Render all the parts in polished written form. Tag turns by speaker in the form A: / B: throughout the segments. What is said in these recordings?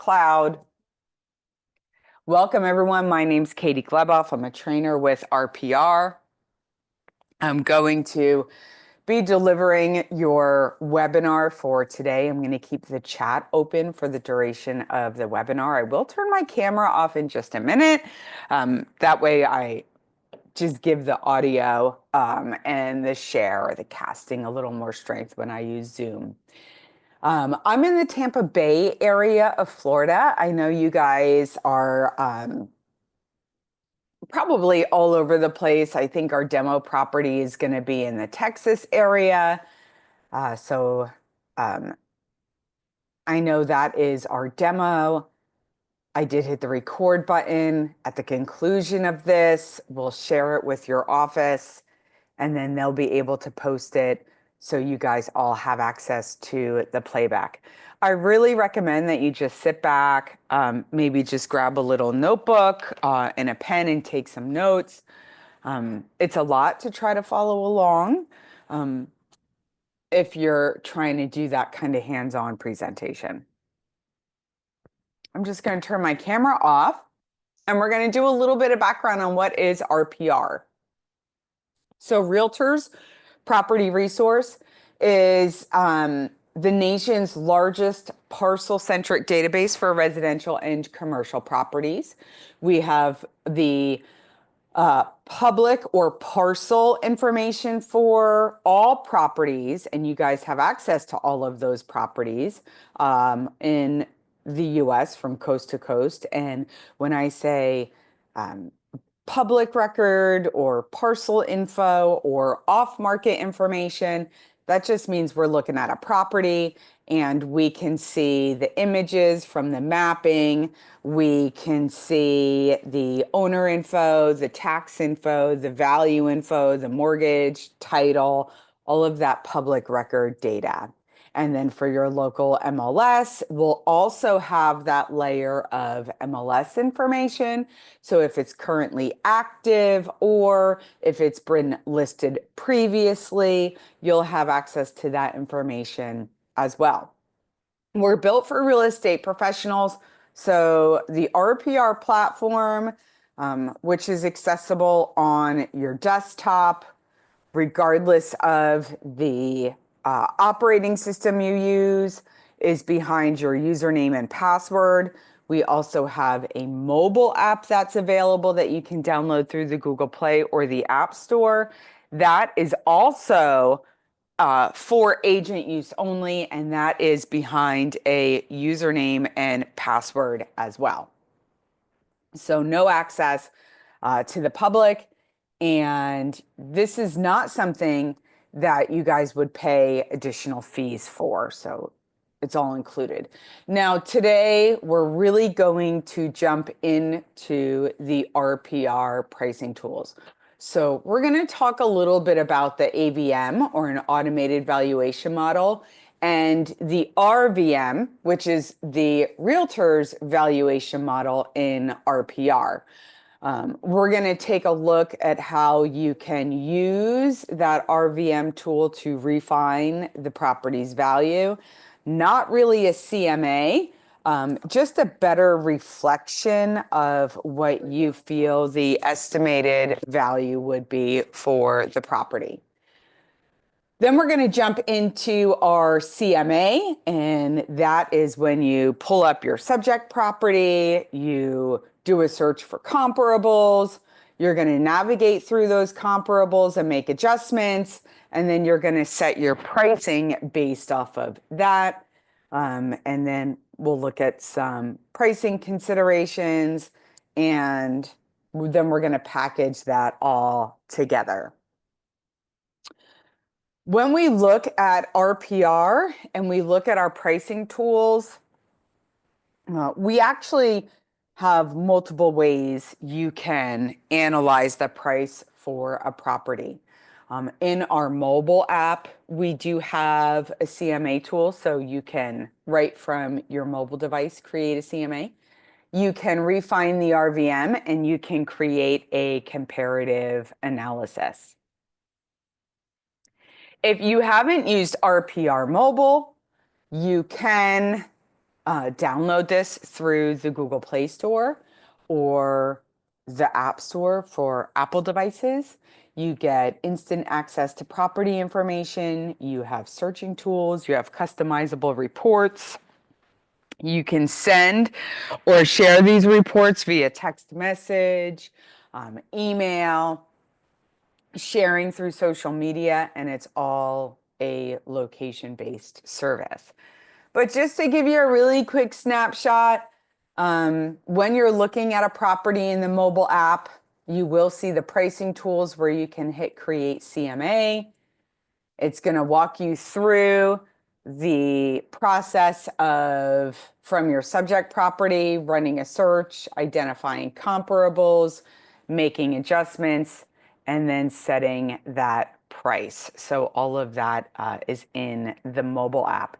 A: cloud. Welcome everyone. My name's Katie Gleboff. I'm a trainer with RPR. I'm going to be delivering your webinar for today. I'm going to keep the chat open for the duration of the webinar. I will turn my camera off in just a minute. That way I just give the audio and the share or the casting a little more strength when I use Zoom. I'm in the Tampa Bay area of Florida. I know you guys are probably all over the place. I think our demo property is going to be in the Texas area. So I know that is our demo. I did hit the record button. At the conclusion of this, we'll share it with your office, and then they'll be able to post it so you guys all have access to the playback. I really recommend that you just sit back, maybe just grab a little notebook and a pen and take some notes. It's a lot to try to follow along if you're trying to do that kind of hands-on presentation. I'm just going to turn my camera off, and we're going to do a little bit of background on what is RPR. So Realtors Property Resource is the nation's largest parcel-centric database for residential and commercial properties. We have the public or parcel information for all properties, and you guys have access to all of those properties in the US from coast to coast. And when I say public record or parcel info or off-market information, that just means we're looking at a property and we can see the images from the mapping. We can see the owner info, the tax info, the value info, the mortgage, title, all of that public record data. And then for your local MLS, we'll also have that layer of MLS information. So if it's currently active or if it's been listed previously, you'll have access to that information as well. We're built for real estate professionals. So the RPR platform, which is accessible on your desktop, regardless of the operating system you use, is behind your username and password. We also have a mobile app that's available that you can download through the Google Play or the App Store. That is also for agent use only, and that is behind a username and password as well. So no access to the public. And this is not something that you guys would pay additional fees for. So it's all included. Now, today, we're really going to jump into the RPR pricing tools. So we're going to talk a little bit about the AVM, or an automated valuation model, and the RVM, which is the Realtors valuation model in RPR. We're going to take a look at how you can use that RVM tool to refine the property's value. Not really a CMA, just a better reflection of what you feel the estimated value would be for the property. Then we're going to jump into our CMA, and that is when you pull up your subject property, you do a search for comparables, you're going to navigate through those comparables and make adjustments, and then you're going to set your pricing based off of that. And then we'll look at some pricing considerations, and then we're going to package that all together. When we look at RPR and we look at our pricing tools, we actually have multiple ways you can analyze the price for a property. In our mobile app, we do have a CMA tool, so you can, right from your mobile device, create a CMA. You can refine the RVM and you can create a comparative analysis. If you haven't used RPR Mobile, you can download this through the Google Play Store or the App Store for Apple devices. You get instant access to property information. You have searching tools. You have customizable reports. You can send or share these reports via text message, email, sharing through social media, and it's all a location-based service. But just to give you a really quick snapshot, when you're looking at a property in the mobile app, you will see the pricing tools where you can hit Create CMA. It's going to walk you through the process of from your subject property, running a search, identifying comparables, making adjustments, and then setting that price. So all of that is in the mobile app.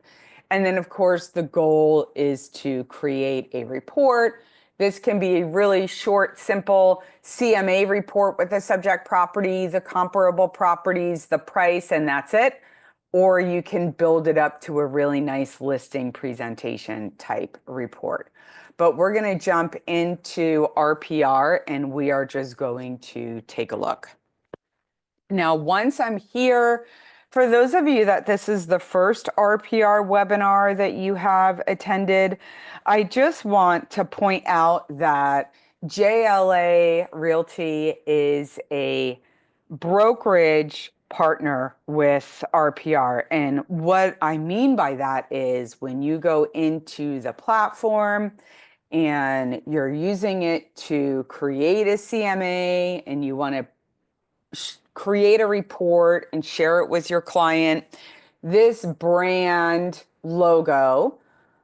A: And then, of course, the goal is to create a report. This can be a really short, simple CMA report with the subject property, the comparable properties, the price, and that's it. Or you can build it up to a really nice listing presentation type report. But we're going to jump into RPR and we are just going to take a look. Now, once I'm here, for those of you that this is the first RPR webinar that you have attended, I just want to point out that JLA Realty is a brokerage partner with RPR. And what I mean by that is when you go into the platform and you're using it to create a CMA and you want to create a report and share it with your client, this brand logo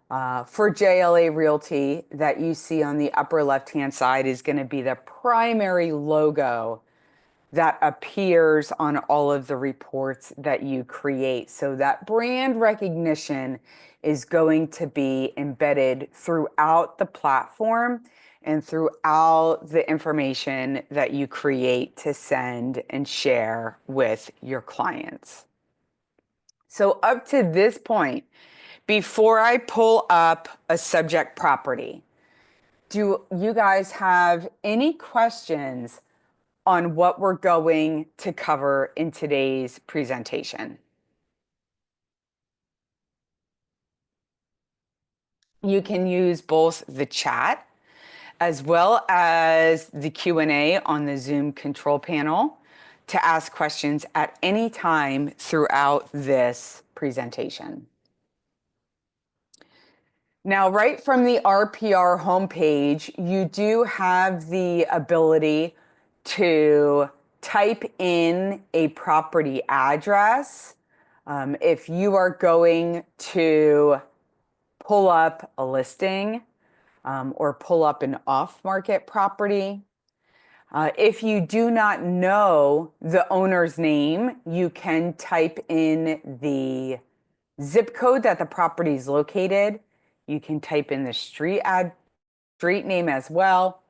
A: for JLA Realty that you see on the upper left-hand side is going to be the primary logo that appears on all of the reports that you create. So that brand recognition is going to be embedded throughout the platform and throughout the information that you create to send and share with your clients. So up to this point, before I pull up a subject property, do you guys have any questions on what we're going to cover in today's presentation? You can use both the chat as well as the Q&A on the Zoom control panel to ask questions at any time throughout this presentation. Now, right from the RPR homepage, you do have the ability to type in a property address. If you are going to pull up a listing or pull up an off-market property. If you do not know the owner's name, you can type in the zip code that the property is located. You can type in the street name as well.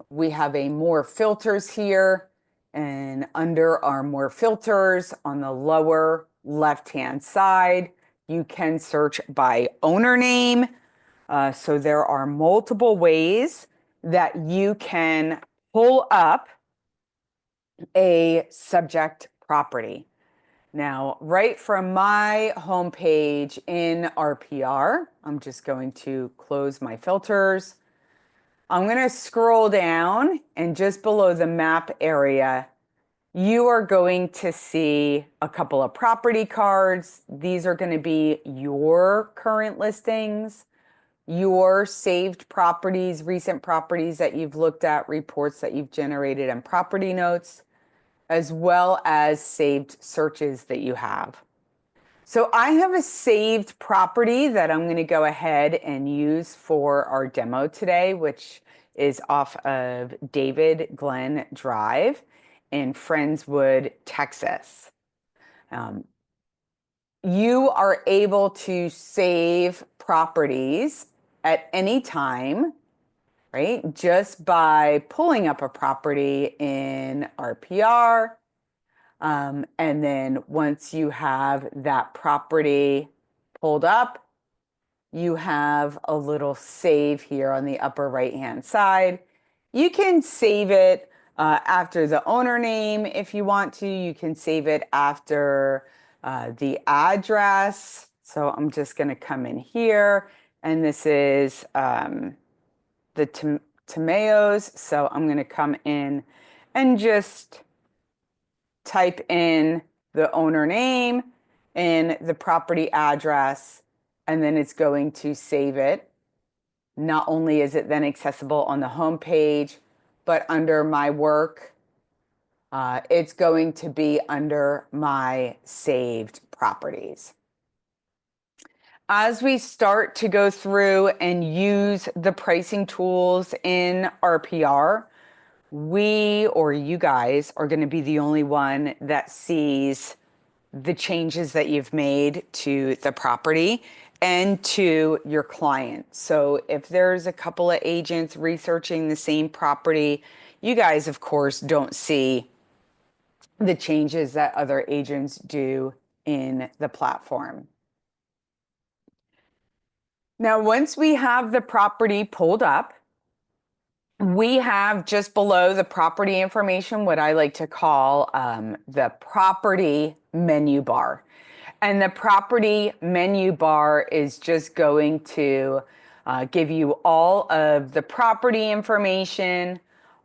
A: We have a more filters here, and under our more filters on the lower left-hand side, you can search by owner name. So there are multiple ways that you can pull up a subject property. Now, right from my homepage in RPR, I'm just going to close my filters. I'm going to scroll down, and just below the map area, you are going to see a couple of property cards. These are going to be your current listings, your saved properties, recent properties that you've looked at, reports that you've generated, and property notes, as well as saved searches that you have. So I have a saved property that I'm going to go ahead and use for our demo today, which is off of David Glen Drive in Friendswood, Texas. You are able to save properties at any time, right? Just by pulling up a property in RPR. And then once you have that property pulled up, you have a little save here on the upper right-hand side. You can save it after the owner name if you want to. You can save it after the address. So I'm just going to come in here, and this is the tomatoes. So I'm going to come in and just type in the owner name and the property address, and then it's going to save it. Not only is it then accessible on the home page, but under my work, it's going to be under my saved properties. As we start to go through and use the pricing tools in RPR, we or you guys are going to be the only one that sees the changes that you've made to the property and to your client. So if there's a couple of agents researching the same property, you guys, of course, don't see the changes that other agents do in the platform. Now, once we have the property pulled up, we have just below the property information what I like to call the property menu bar. And the property menu bar is just going to give you all of the property information,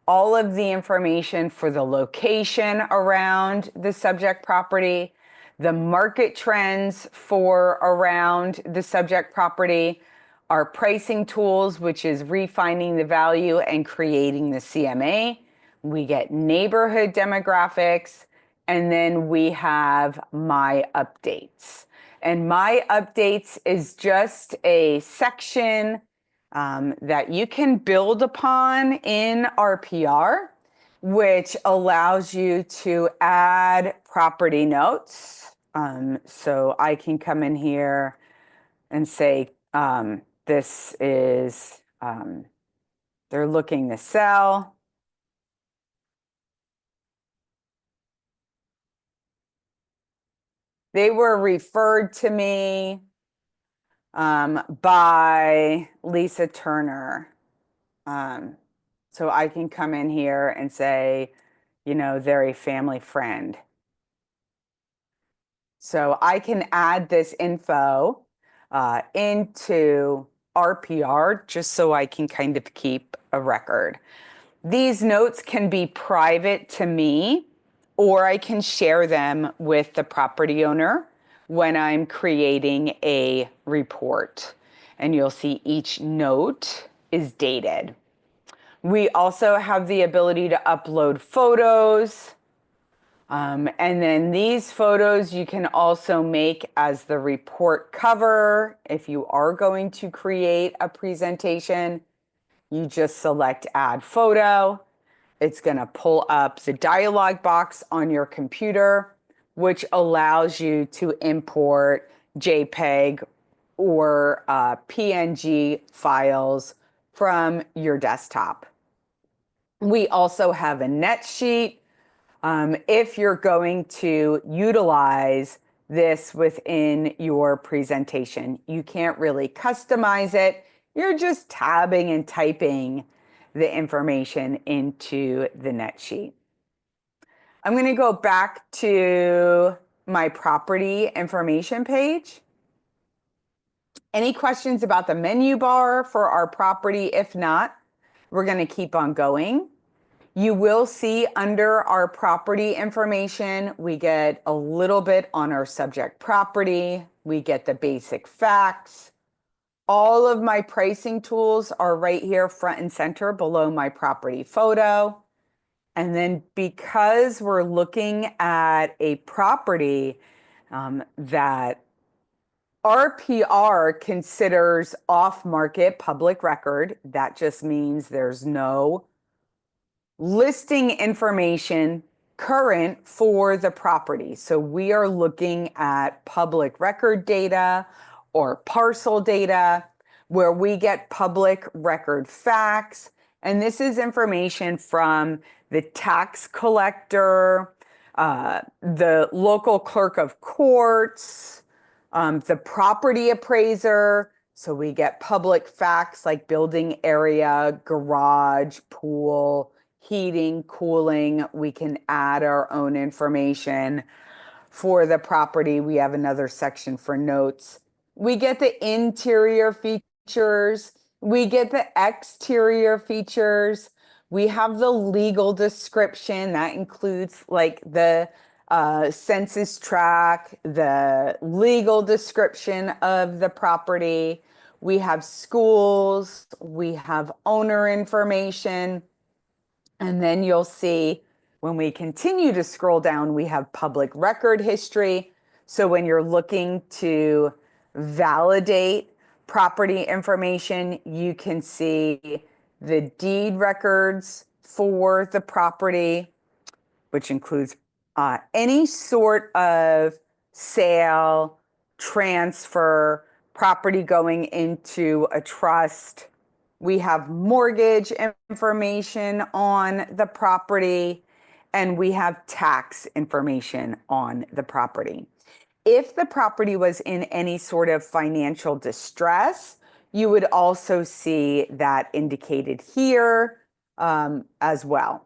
A: all of the information for the location around the subject property, the market trends for around the subject property, our pricing tools, which is refining the value and creating the CMA. We get neighborhood demographics, and then we have my updates. And my updates is just a section that you can build upon in RPR, which allows you to add property notes. So I can come in here and say, this is, they're looking to sell. They were referred to me by Lisa Turner. So I can come in here and say, you know, they're a family friend. So I can add this info into RPR just so I can kind of keep a record. These notes can be private to me, or I can share them with the property owner when I'm creating a report. And you'll see each note is dated. We also have the ability to upload photos. And then these photos you can also make as the report cover. If you are going to create a presentation, you just select add photo. It's going to pull up the dialog box on your computer, which allows you to import JPEG or PNG files from your desktop. We also have a net sheet. If you're going to utilize this within your presentation, you can't really customize it. You're just tabbing and typing the information into the net sheet. I'm going to go back to my property information page. Any questions about the menu bar for our property? If not, we're going to keep on going. You will see under our property information, we get a little bit on our subject property. We get the basic facts. All of my pricing tools are right here front and center below my property photo. And then because we're looking at a property that RPR considers off-market public record, that just means there's no listing information current for the property. So we are looking at public record data or parcel data where we get public record facts. And this is information from the tax collector, the local clerk of courts, the property appraiser. So we get public facts like building area, garage, pool, heating, cooling. We can add our own information. For the property, we have another section for notes. We get the interior features. We get the exterior features. We have the legal description that includes like the census tract, the legal description of the property. We have schools. We have owner information. And then you'll see when we continue to scroll down, we have public record history. So when you're looking to validate property information, you can see the deed records for the property, which includes any sort of sale, transfer, property going into a trust. We have mortgage information on the property, and we have tax information on the property. If the property was in any sort of financial distress, you would also see that indicated here as well.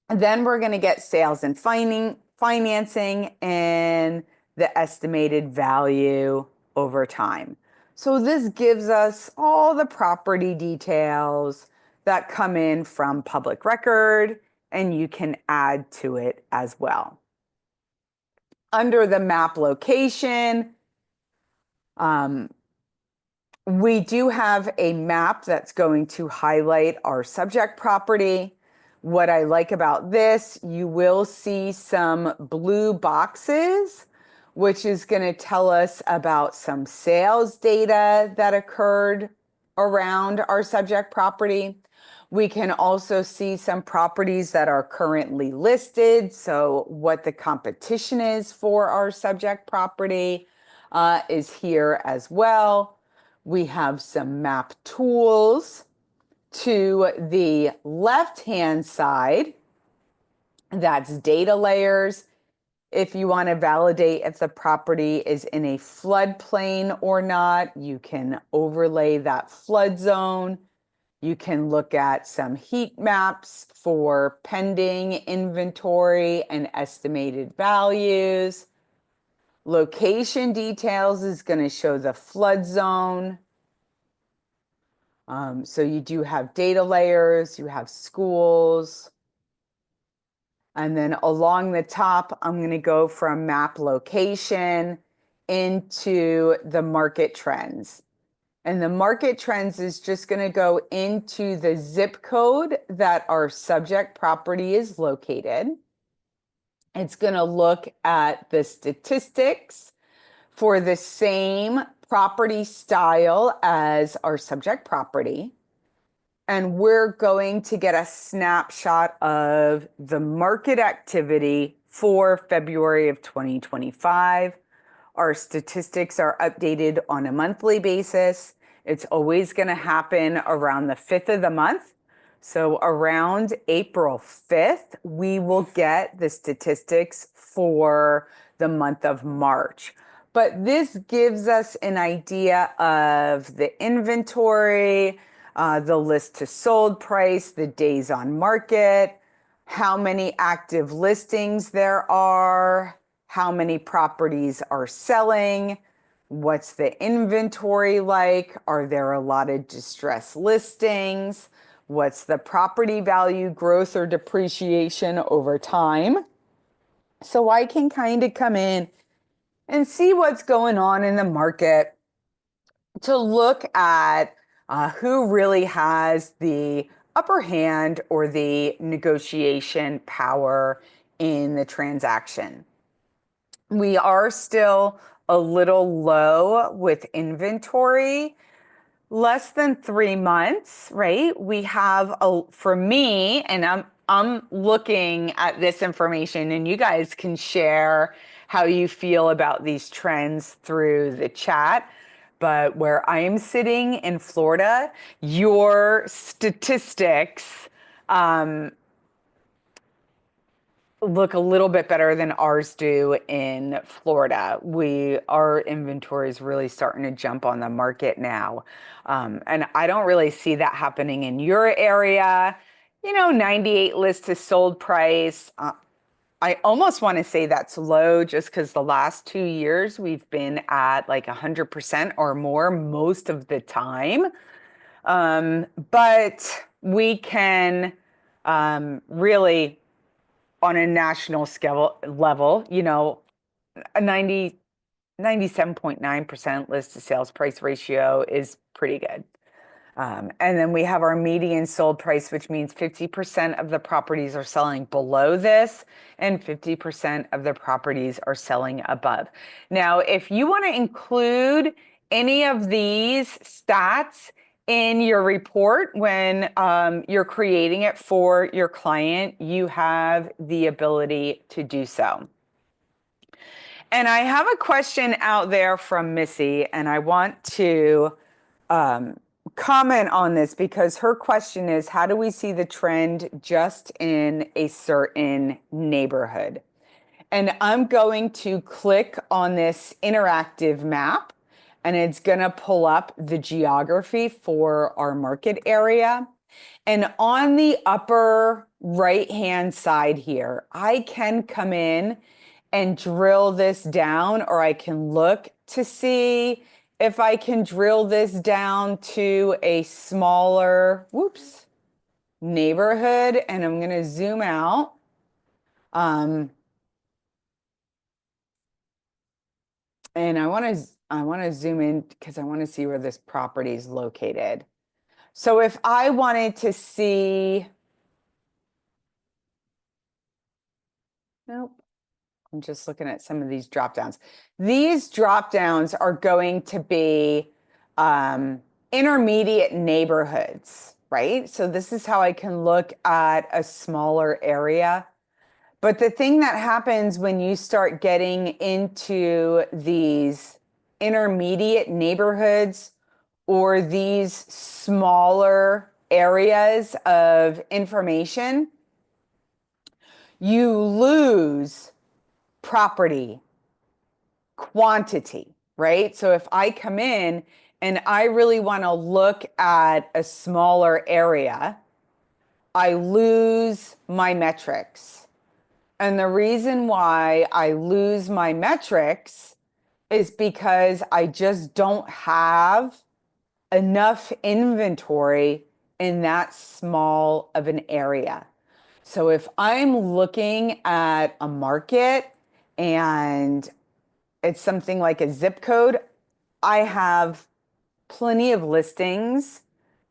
A: And then we're going to get sales and financing and the estimated value over time. So this gives us all the property details that come in from public record, and you can add to it as well. Under the map location, we do have a map that's going to highlight our subject property. What I like about this, you will see some blue boxes, which is going to tell us about some sales data that occurred around our subject property. We can also see some properties that are currently listed. So what the competition is for our subject property is here as well. We have some map tools to the left-hand side. That's data layers. If you want to validate if the property is in a floodplain or not, you can overlay that flood zone. You can look at some heat maps for pending inventory and estimated values. Location details is going to show the flood zone. So you do have data layers, you have schools. And then along the top, I'm going to go from map location into the market trends. And the market trends is just going to go into the zip code that our subject property is located. It's going to look at the statistics for the same property style as our subject property. And we're going to get a snapshot of the market activity for February of 2025. Our statistics are updated on a monthly basis. It's always going to happen around the 5th of the month. So around April 5th, we will get the statistics for the month of March. But this gives us an idea of the inventory, the list to sold price, the days on market, how many active listings there are, how many properties are selling, what's the inventory like, are there a lot of distressed listings, what's the property value growth or depreciation over time. So I can kind of come in and see what's going on in the market to look at who really has the upper hand or the negotiation power in the transaction. We are still a little low with inventory, less than 3 months, right? We have for me, and I'm looking at this information, and you guys can share how you feel about these trends through the chat. But where I am sitting in Florida, your statistics look a little bit better than ours do in Florida. Our inventory is really starting to jump on the market now. And I don't really see that happening in your area. 98 list to sold price. I almost want to say that's low just because the last 2 years we've been at like 100% or more most of the time. But we can really, on a national scale level, a 97.9% list to sales price ratio is pretty good. And then we have our median sold price, which means 50% of the properties are selling below this and 50% of the properties are selling above. Now, if you want to include any of these stats in your report when you're creating it for your client, you have the ability to do so. And I have a question out there from Missy, and I want to comment on this because her question is, how do we see the trend just in a certain neighborhood? And I'm going to click on this interactive map, and it's going to pull up the geography for our market area. And on the upper right-hand side here, I can come in and drill this down, or I can look to see if I can drill this down to a smaller, neighborhood, and I'm going to zoom out. And I want to zoom in because I want to see where this property is located. So if I wanted to see, nope, I'm just looking at some of these drop downs. These drop downs are going to be intermediate neighborhoods, right? So this is how I can look at a smaller area. But the thing that happens when you start getting into these intermediate neighborhoods or these smaller areas of information, you lose property quantity, right? So if I come in and I really want to look at a smaller area, I lose my metrics. And the reason why I lose my metrics is because I just don't have enough inventory in that small of an area. So if I'm looking at a market and it's something like a zip code, I have plenty of listings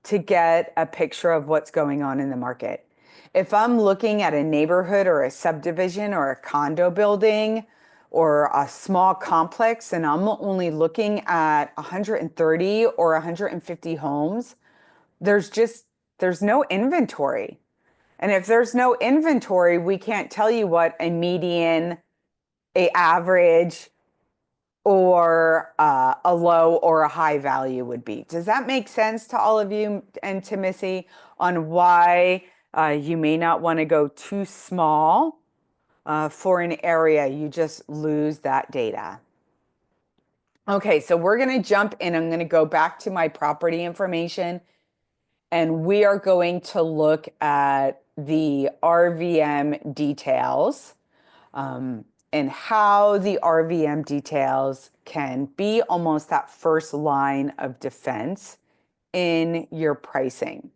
A: to get a picture of what's going on in the market. If I'm looking at a neighborhood or a subdivision or a condo building or a small complex and I'm only looking at 130 or 150 homes, there's no inventory. And if there's no inventory, we can't tell you what a median, a average, or a low or a high value would be. Does that make sense to all of you and to Missy on why you may not want to go too small for an area? You just lose that data. Okay, so we're going to jump in. I'm going to go back to my property information, and we are going to look at the RVM details. And how the RVM details can be almost that first line of defense in your pricing.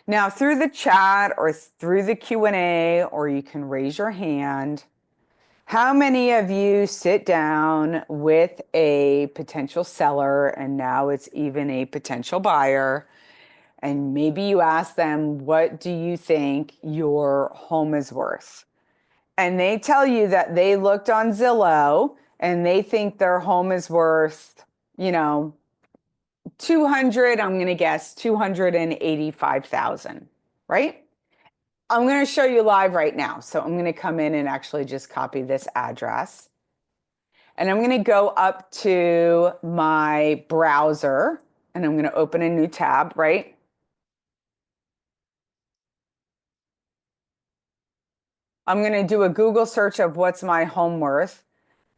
A: Now, through the chat or through the Q&A, or you can raise your hand, how many of you sit down with a potential seller and now it's even a potential buyer, and maybe you ask them, what do you think your home is worth? And they tell you that they looked on Zillow and they think their home is worth, 200, I'm going to guess 285,000, right? I'm going to show you live right now. So I'm going to come in and actually just copy this address. And I'm going to go up to my browser and I'm going to open a new tab, right? I'm going to do a Google search of what's my home worth,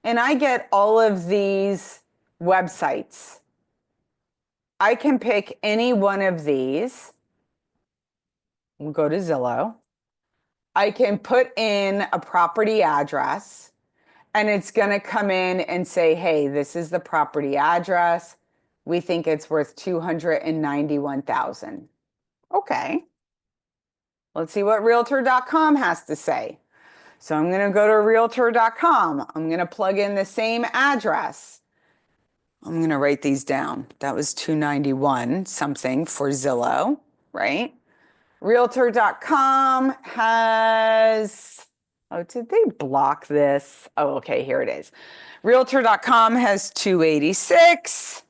A: and I get all of these websites. I can pick any one of these. We'll go to Zillow. I can put in a property address, and it's going to come in and say, hey, this is the property address. We think it's worth $291,000. Okay. Let's see what Realtor.com has to say. So I'm going to go to Realtor.com. I'm going to plug in the same address. I'm going to write these down. That was 291 something for Zillow, right? Realtor.com has, oh, did they block this? Oh, okay, here it is. Realtor.com has 286.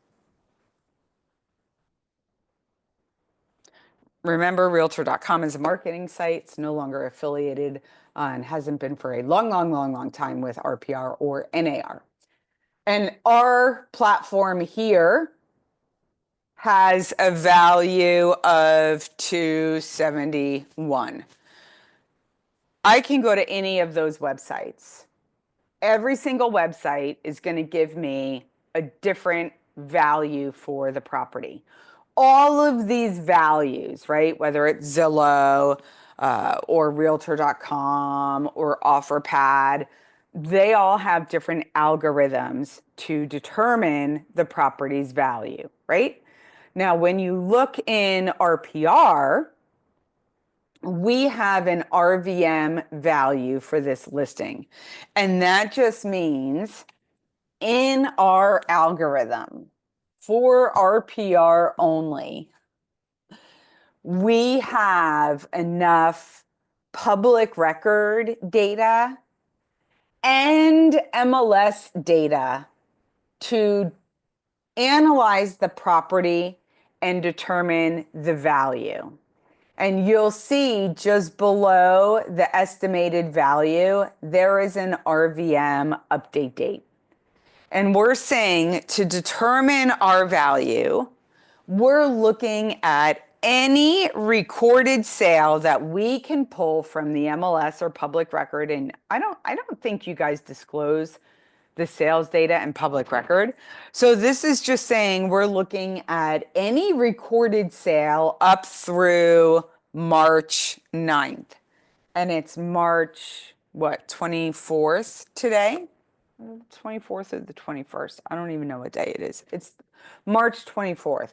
A: Remember, Realtor.com is a marketing site. It's no longer affiliated and hasn't been for a long time with RPR or NAR. And our platform here has a value of 271. I can go to any of those websites. Every single website is going to give me a different value for the property. All of these values, right, whether it's Zillow or Realtor.com or OfferPad, they all have different algorithms to determine the property's value, right? Now, when you look in RPR, we have an RVM value for this listing. And that just means in our algorithm for RPR only, we have enough public record data and MLS data to analyze the property and determine the value. And you'll see just below the estimated value, there is an RVM update date. And we're saying to determine our value, we're looking at any recorded sale that we can pull from the MLS or public record. And I don't think you guys disclose the sales data and public record. So this is just saying we're looking at any recorded sale up through March 9th. And it's March, what, 24th today? 24th or the 21st. I don't even know what day it is. It's March 24th.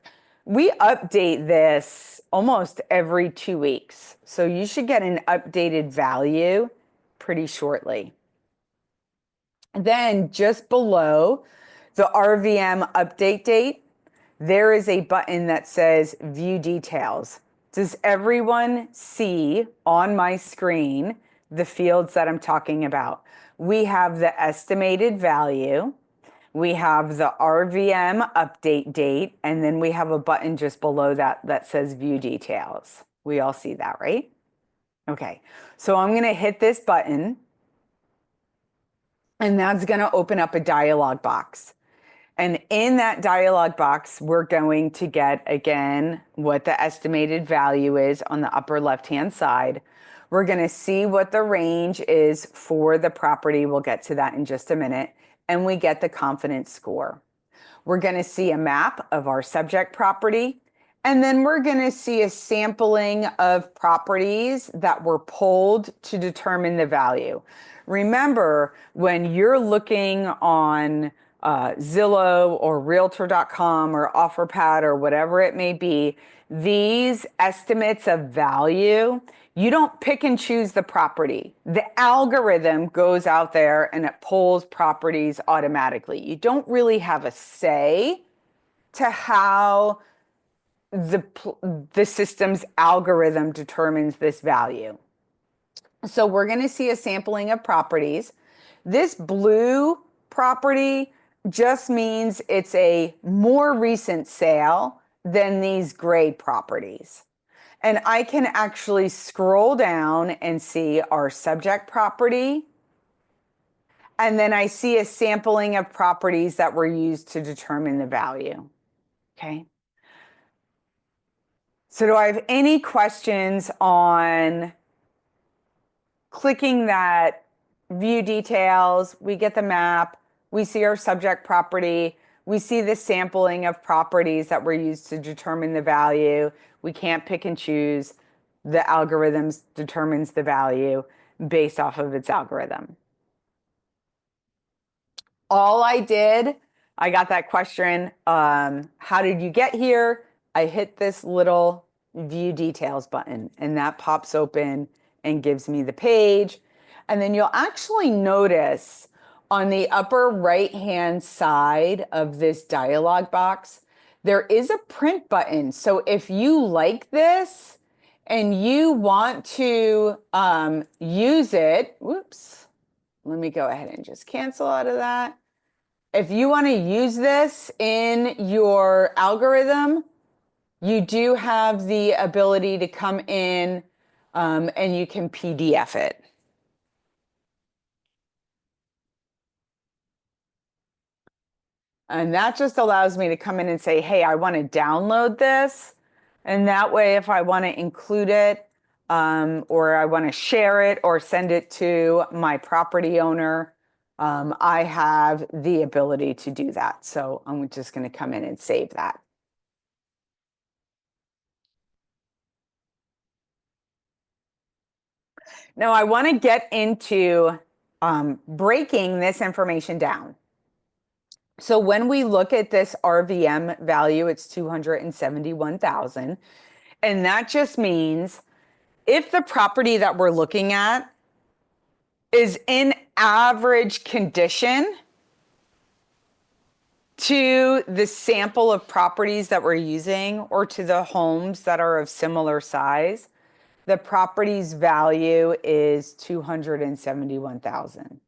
A: We update this almost every 2 weeks. So you should get an updated value pretty shortly. Then just below the RVM update date, there is a button that says View Details. Does everyone see on my screen the fields that I'm talking about? We have the estimated value, we have the RVM update date, and then we have a button just below that that says View Details. We all see that, right? Okay, so I'm gonna hit this button, and that's gonna open up a dialog box. And in that dialog box, we're going to get, again, what the estimated value is on the upper left-hand side. We're going to see what the range is for the property. We'll get to that in just a minute. And we get the confidence score. We're going to see a map of our subject property. And then we're going to see a sampling of properties that were pulled to determine the value. Remember, when you're looking on Zillow or Realtor.com or OfferPad or whatever it may be, these estimates of value, you don't pick and choose the property. The algorithm goes out there and it pulls properties automatically. You don't really have a say to how the system's algorithm determines this value. So we're going to see a sampling of properties. This blue property just means it's a more recent sale than these gray properties. And I can actually scroll down and see our subject property. And then I see a sampling of properties that were used to determine the value. Okay. So do I have any questions on clicking that view details, we get the map, we see our subject property, we see the sampling of properties that were used to determine the value. We can't pick and choose. The algorithms determines the value based off of its algorithm. All I did, I got that question, how did you get here? I hit this little view details button and that pops open and gives me the page. And then you'll actually notice on the upper right-hand side of this dialog box, there is a print button. So if you like this and you want to use it, whoops, let me go ahead and just cancel out of that. If you want to use this in your algorithm, you do have the ability to come in and you can PDF it. And that just allows me to come in and say, hey, I want to download this. And that way, if I want to include it or I want to share it or send it to my property owner, I have the ability to do that. So I'm just going to come in and save that. Now I want to get into breaking this information down. So when we look at this RVM value, it's 271,000. And that just means if the property that we're looking at is in average condition to the sample of properties that we're using or to the homes that are of similar size, the property's value is 271,000.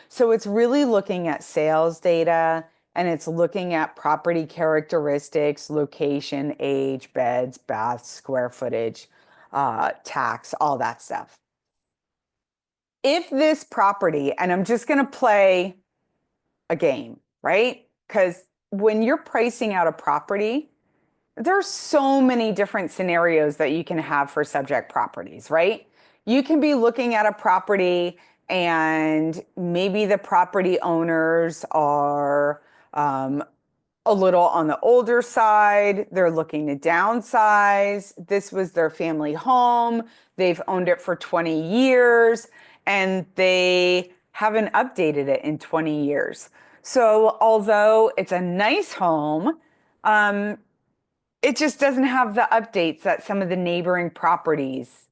A: So it's really looking at sales data and it's looking at property characteristics, location, age, beds, baths, square footage, tax, all that stuff. If this property, and I'm just going to play a game, right? Because when you're pricing out a property, there's so many different scenarios that you can have for subject properties, right? You can be looking at a property and maybe the property owners are a little on the older side. They're looking to downsize. This was their family home. They've owned it for 20 years and they haven't updated it in 20 years. So although it's a nice home, it just doesn't have the updates that some of the neighboring properties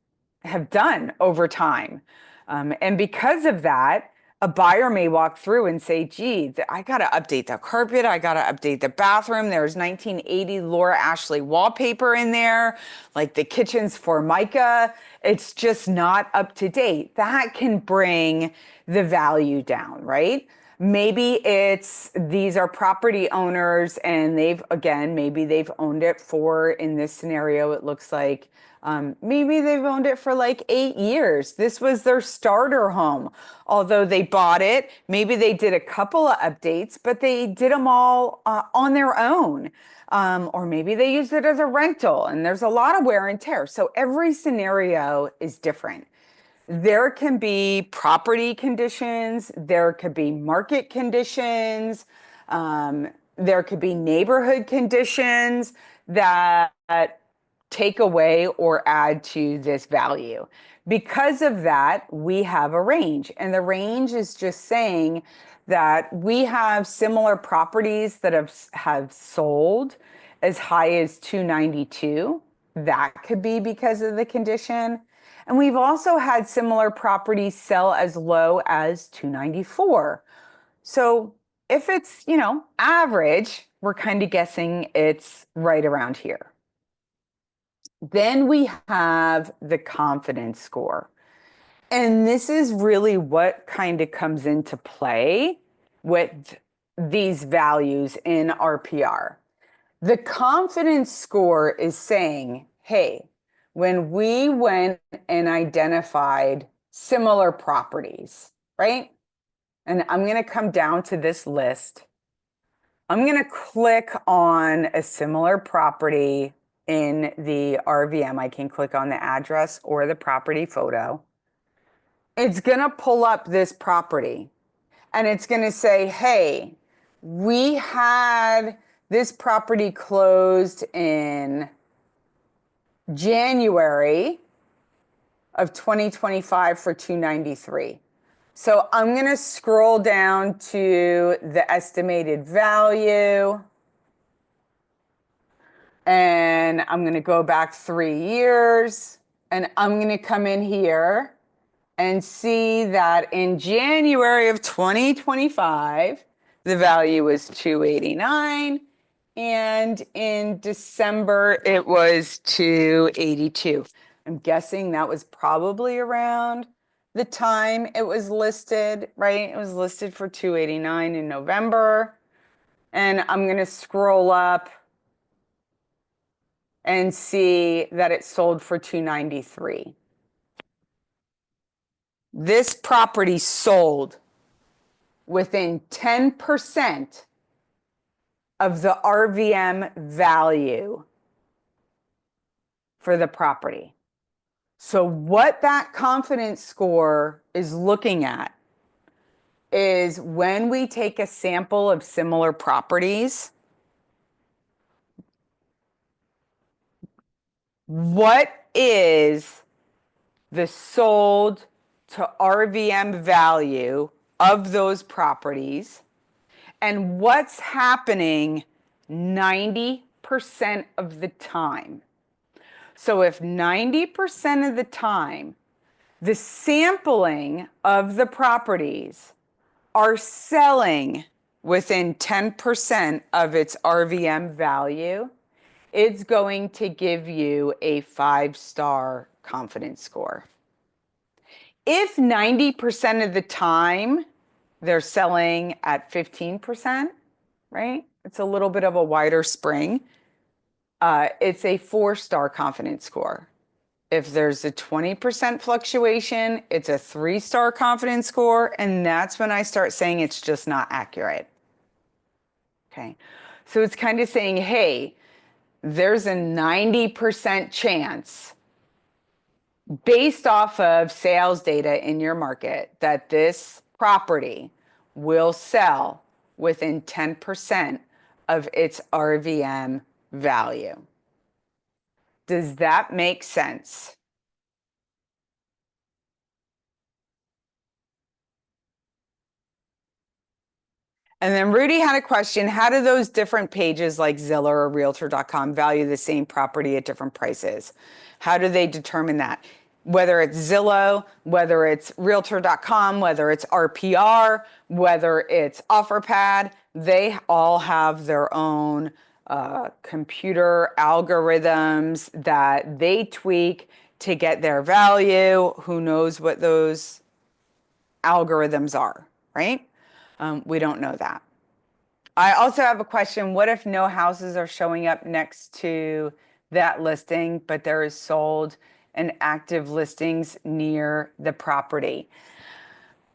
A: have done over time. And because of that, a buyer may walk through and say, gee, I got to update the carpet. I got to update the bathroom. There's 1980 Laura Ashley wallpaper in there. Like the kitchen's Formica. It's just not up to date. That can bring the value down, right? Maybe it's these are property owners and maybe they've owned it for, in this scenario, it looks like maybe they've owned it for like 8 years. This was their starter home. Although they bought it, maybe they did a couple of updates, but they did them all on their own. Or maybe they used it as a rental and there's a lot of wear and tear. So every scenario is different. There can be property conditions, there could be market conditions, there could be neighborhood conditions that take away or add to this value. Because of that, we have a range, and the range is just saying that we have similar properties that have sold as high as 292. That could be because of the condition. And we've also had similar properties sell as low as 294. So if it's, average, we're kind of guessing it's right around here. Then we have the confidence score. And this is really what kind of comes into play with these values in RPR. The confidence score is saying, hey, when we went and identified similar properties, right? And I'm going to come down to this list. I'm going to click on a similar property in the RVM. I can click on the address or the property photo. it's going to pull up this property and it's going to say, hey, we had this property closed in January of 2025 for 293. So I'm going to scroll down to the estimated value. And I'm going to go back 3 years. And I'm going to come in here and see that in January of 2025, the value was 289. And in December, it was 282. I'm guessing that was probably around the time it was listed, right? It was listed for 289 in November. And I'm going to scroll up and see that it sold for 293. This property sold within 10% of the RVM value for the property. So what that confidence score is looking at is when we take a sample of similar properties, what is the sold to RVM value of those properties, and what's happening 90% of the time. So if 90% of the time the sampling of the properties are selling within 10% of its RVM value, it's going to give you a 5-star confidence score. If 90% of the time they're selling at 15%, right? It's a little bit of a wider spring. It's a 4-star confidence score. If there's a 20% fluctuation, it's a 3-star confidence score, and that's when I start saying it's just not accurate. Okay, so it's kind of saying, hey, there's a 90% chance based off of sales data in your market that this property will sell within 10% of its RVM value. Does that make sense? And then Rudy had a question, how do those different pages like Zillow or Realtor.com value the same property at different prices? How do they determine that? Whether it's Zillow, whether it's Realtor.com, whether it's RPR, whether it's OfferPad, they all have their own computer algorithms that they tweak to get their value. Who knows what those algorithms are, right? We don't know that. I also have a question. What if no houses are showing up next to that listing, but there is sold and active listings near the property?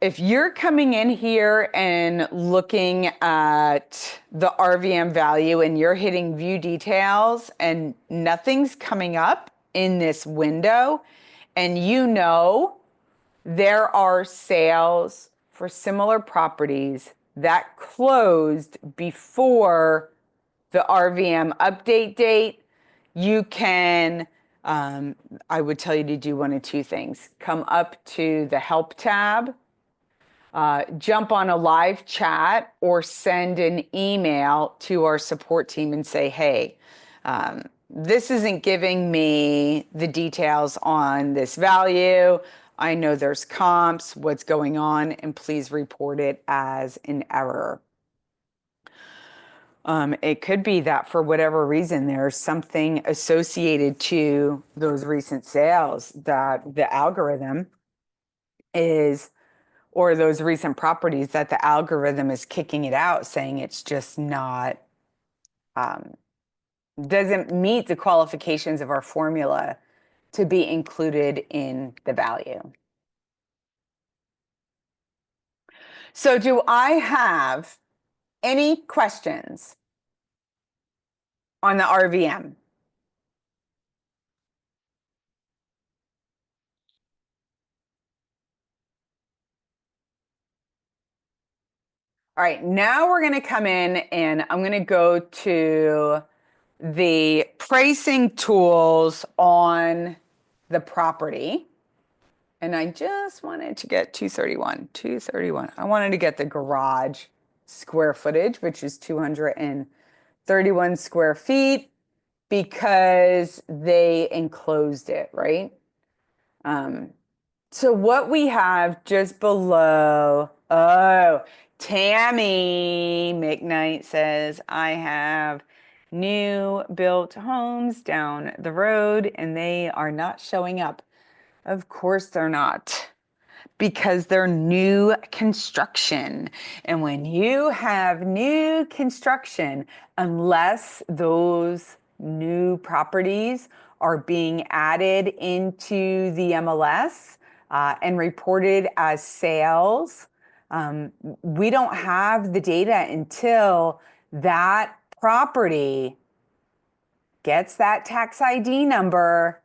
A: If you're coming in here and looking at the RVM value and you're hitting view details and nothing's coming up in this window, and you know there are sales for similar properties that closed before the RVM update date, you can, I would tell you to do one of two things. Come up to the help tab, jump on a live chat, or send an email to our support team and say, hey, this isn't giving me the details on this value. I know there's comps, what's going on, and please report it as an error. It could be that for whatever reason, there's something associated to those recent sales that the algorithm is, or those recent properties that the algorithm is kicking it out, saying it's just not, doesn't meet the qualifications of our formula to be included in the value. So do I have any questions on the RVM? All right, now we're going to come in and I'm going to go to the pricing tools on the property. And I just wanted to get 231. I wanted to get the garage square footage, which is 231 square feet because they enclosed it, right? So what we have just below, oh, Tammy McKnight says, I have new built homes down the road and they are not showing up. Of course they're not, because they're new construction. And when you have new construction, unless those new properties are being added into the MLS and reported as sales, we don't have the data until that property gets that tax ID number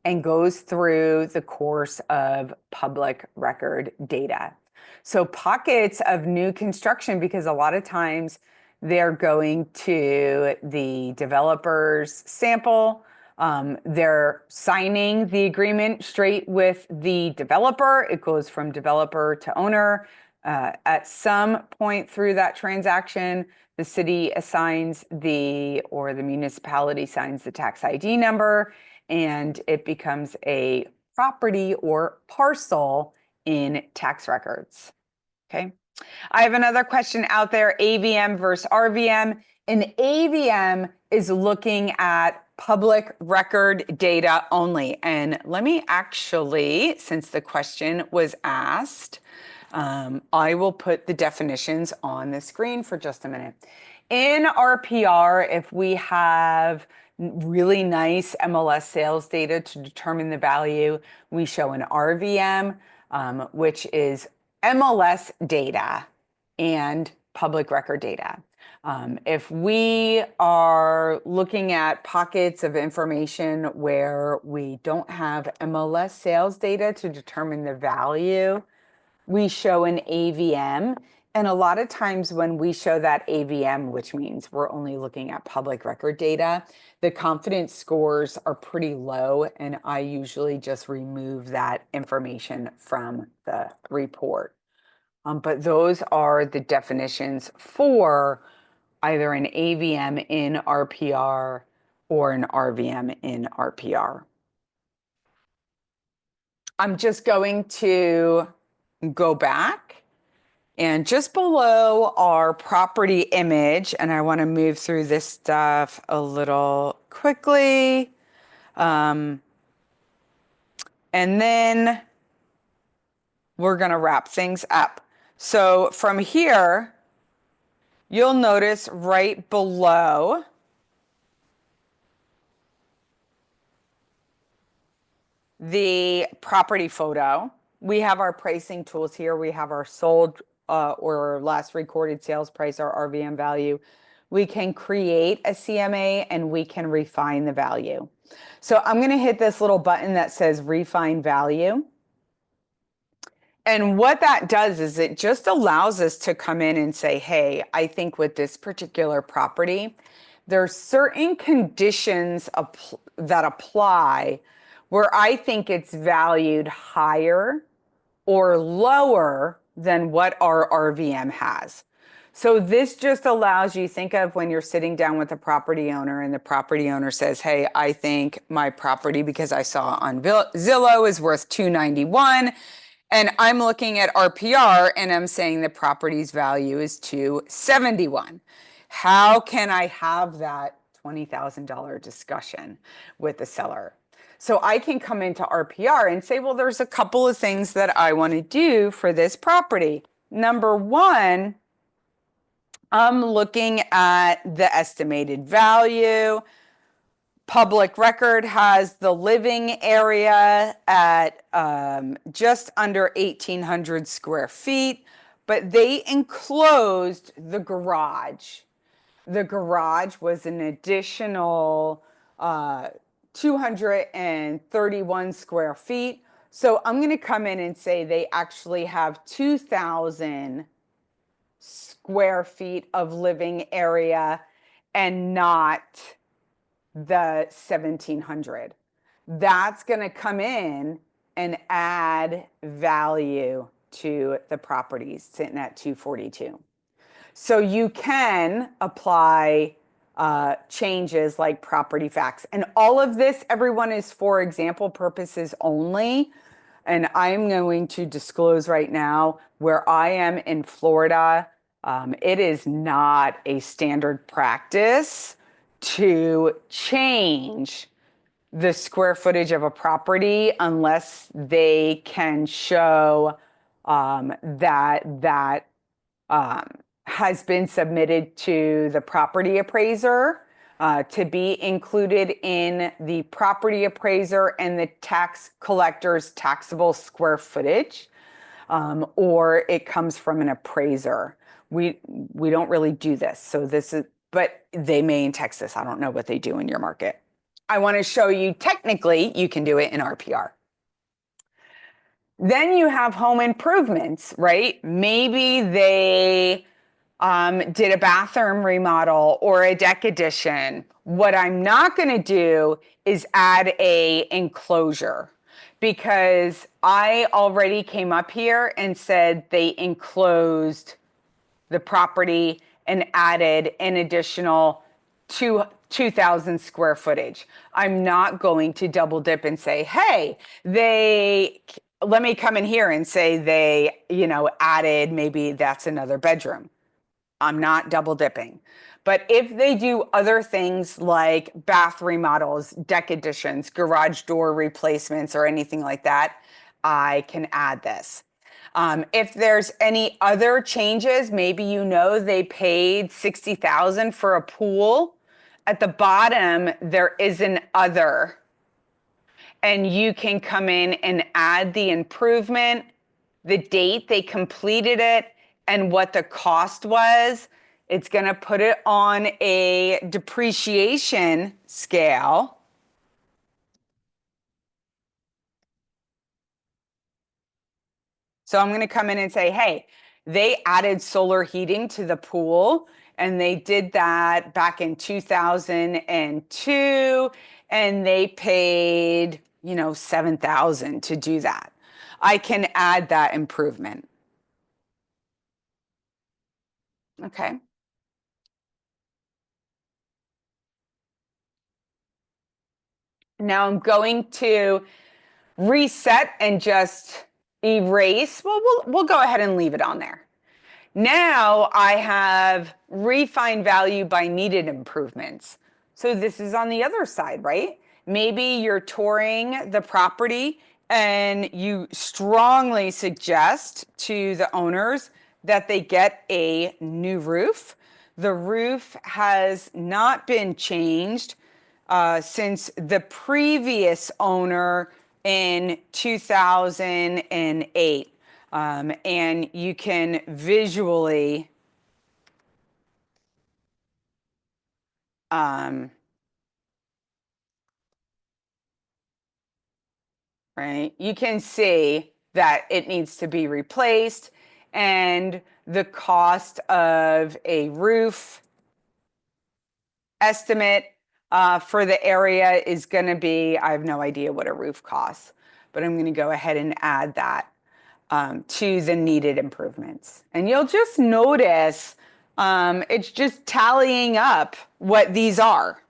A: and goes through the course of public record data. So pockets of new construction, because a lot of times they're going to the developer's sample, they're signing the agreement straight with the developer. It goes from developer to owner. At some point through that transaction, the city assigns or the municipality signs the tax ID number, and it becomes a property or parcel in tax records. Okay. I have another question out there, AVM versus RVM. An AVM is looking at public record data only. And let me actually, since the question was asked, I will put the definitions on the screen for just a minute. In RPR, if we have really nice MLS sales data to determine the value, we show an RVM, which is MLS data and public record data. If we are looking at pockets of information where we don't have MLS sales data to determine the value, we show an AVM. And a lot of times when we show that AVM, which means we're only looking at public record data, the confidence scores are pretty low, and I usually just remove that information from the report. But those are the definitions for either an AVM in RPR or an RVM in RPR. I'm just going to go back, and just below our property image, and I want to move through this stuff a little quickly. And then we're going to wrap things up. So from here, you'll notice right below the property photo, we have our pricing tools here. We have our sold or last recorded sales price, our RVM value. We can create a CMA and we can refine the value. So I'm going to hit this little button that says refine value. And what that does is it just allows us to come in and say, hey, I think with this particular property, there are certain conditions that apply where I think it's valued higher or lower than what our RVM has. So this just allows you, think of when you're sitting down with a property owner and the property owner says, hey, I think my property, because I saw on Zillow, is worth $291. And I'm looking at RPR and I'm saying the property's value is $271. How can I have that $20,000 discussion with the seller? So I can come into RPR and say, well, there's a couple of things that I want to do for this property. Number one, I'm looking at the estimated value. Public record has the living area at just under 1,800 square feet, but they enclosed the garage. The garage was an additional 231 square feet. So I'm going to come in and say they actually have 2,000 square feet of living area and not the 1,700. That's going to come in and add value to the properties sitting at 242. So you can apply changes like property facts. And all of this, everyone, is for example purposes only. And I'm going to disclose right now where I am in Florida, it is not a standard practice to change the square footage of a property unless they can show that has been submitted to the property appraiser to be included in the property appraiser and the tax collector's taxable square footage, or it comes from an appraiser. We don't really do this. So this is, but they may in Texas. I don't know what they do in your market. I want to show you technically you can do it in RPR. Then you have home improvements, right? Maybe they did a bathroom remodel or a deck addition. What I'm not going to do is add a enclosure because I already came up here and said they enclosed the property and added an additional 2,000 square footage. I'm not going to double dip and say, hey, let me come in here and say they, added, maybe that's another bedroom. I'm not double dipping. But if they do other things like bath remodels, deck additions, garage door replacements, or anything like that, I can add this. If there's any other changes, maybe they paid $60,000 for a pool. At the bottom, there is an other. And you can come in and add the improvement, the date they completed it, and what the cost was. It's going to put it on a depreciation scale. So I'm going to come in and say, hey, they added solar heating to the pool, and they did that back in 2002, and they paid, $7,000 to do that. I can add that improvement. Okay. Now I'm going to reset and just erase. Well, we'll go ahead and leave it on there. Now I have refined value by needed improvements. So this is on the other side, right? Maybe you're touring the property and you strongly suggest to the owners that they get a new roof. The roof has not been changed since the previous owner in 2008. And you can visually right? You can see that it needs to be replaced, and the cost of a roof estimate for the area is going to be, I have no idea what a roof costs, but I'm going to go ahead and add that to the needed improvements. And you'll just notice it's just tallying up what these are.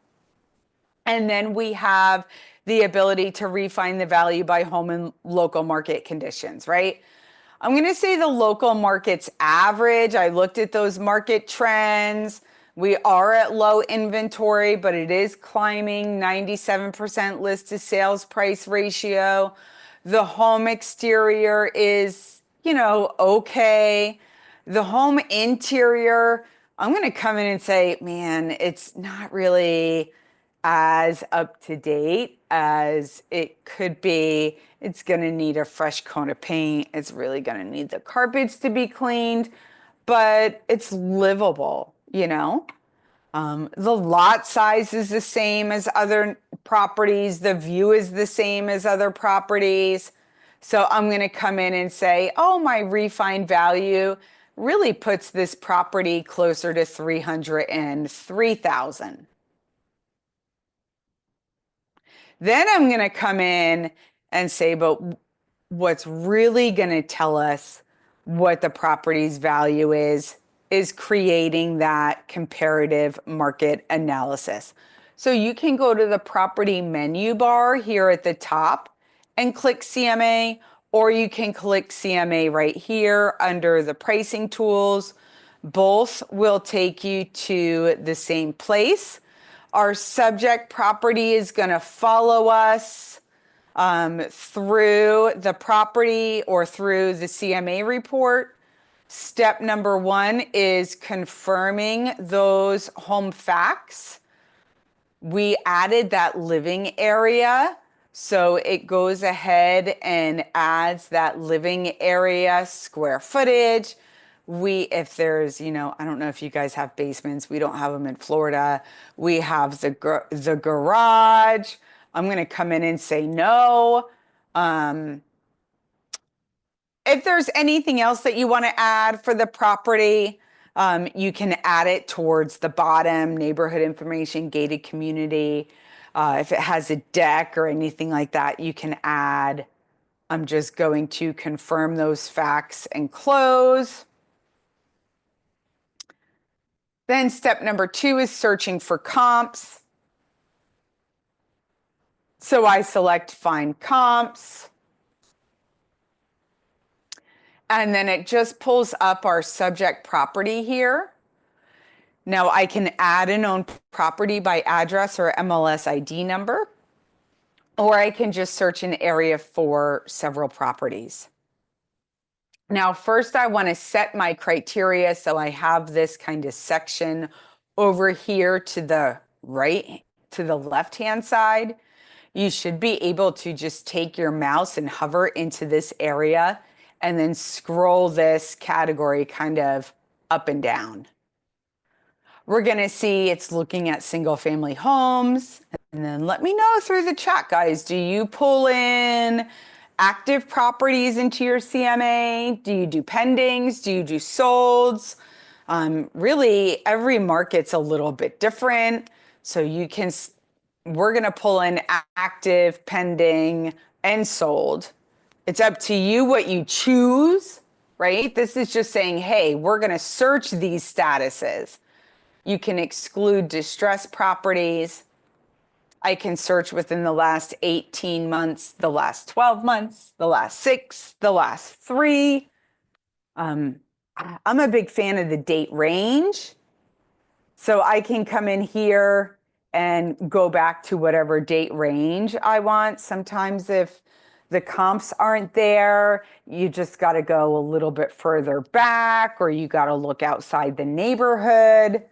A: And then we have the ability to refine the value by home and local market conditions, right? I'm going to say the local market's average. I looked at those market trends. We are at low inventory, but it is climbing. 97% list to sales price ratio. The home exterior is, okay. The home interior, I'm going to come in and say, man, it's not really as up to date as it could be. It's going to need a fresh coat of paint. It's really going to need the carpets to be cleaned, but it's livable, The lot size is the same as other properties. The view is the same as other properties. So I'm going to come in and say, oh, my refined value really puts this property closer to 303,000. Then I'm going to come in and say, but what's really going to tell us what the property's value is creating that comparative market analysis. So you can go to the property menu bar here at the top and click CMA, or you can click CMA right here under the pricing tools. Both will take you to the same place. Our subject property is going to follow us through the property or through the CMA report. Step number 1 is confirming those home facts. We added that living area, so it goes ahead and adds that living area square footage. If there's, I don't know if you guys have basements. We don't have them in Florida. We have the garage. I'm going to come in and say no. If there's anything else that you want to add for the property, you can add it towards the bottom, neighborhood information, gated community. If it has a deck or anything like that, you can add. I'm just going to confirm those facts and close. Then step number 2 is searching for comps. So I select find comps. And then it just pulls up our subject property here. Now I can add an owned property by address or MLS ID number, or I can just search an area for several properties. Now, first I want to set my criteria. So I have this kind of section over here to the right, to the left-hand side. You should be able to just take your mouse and hover into this area and then scroll this category kind of up and down. We're going to see it's looking at single family homes. And then let me know through the chat, guys. Do you pull in active properties into your CMA? Do you do pendings? Do you do solds? Really, every market's a little bit different. So we're going to pull in active, pending, and sold. It's up to you what you choose, right? This is just saying, hey, we're going to search these statuses. You can exclude distressed properties. I can search within the last 18 months, the last 12 months, the last 6, the last 3. I'm a big fan of the date range. So I can come in here and go back to whatever date range I want. Sometimes if the comps aren't there, you just got to go a little bit further back, or you got to look outside the neighborhood.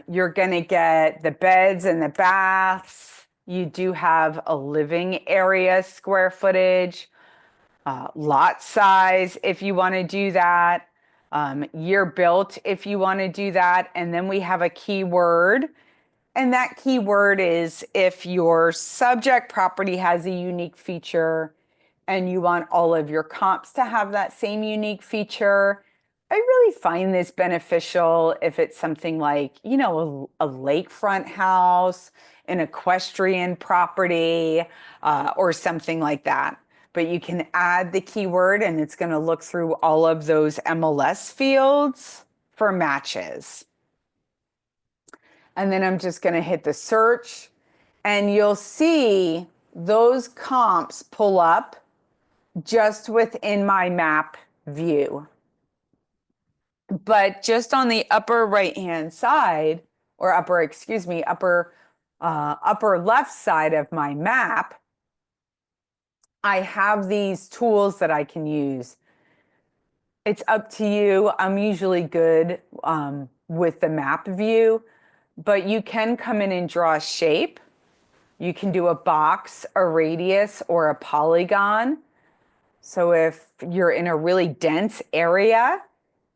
A: You're going to get the beds and the baths. You do have a living area square footage, lot size if you want to do that, year built if you want to do that. And then we have a keyword. And that keyword is if your subject property has a unique feature and you want all of your comps to have that same unique feature. I really find this beneficial if it's something like, a lakefront house, an equestrian property, or something like that. But you can add the keyword and it's going to look through all of those MLS fields for matches. And then I'm just going to hit the search and you'll see those comps pull up just within my map view. But just on the upper right-hand side, or upper left side of my map, I have these tools that I can use. It's up to you. I'm usually good with the map view, but you can come in and draw a shape. You can do a box, a radius, or a polygon. So if you're in a really dense area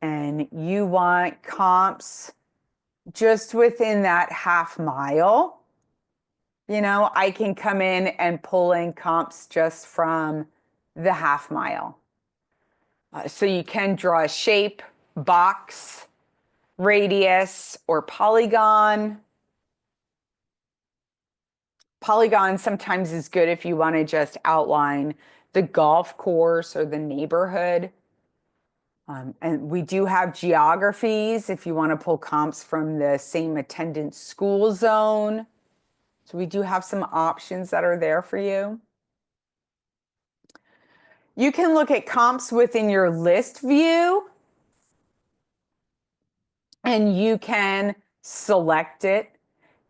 A: and you want comps just within that half mile, I can come in and pull in comps just from the half mile. So you can draw a shape box, radius, or polygon. Polygon sometimes is good if you want to just outline the golf course or the neighborhood. And we do have geographies if you want to pull comps from the same attendance school zone. So we do have some options that are there for you. You can look at comps within your list view, and you can select it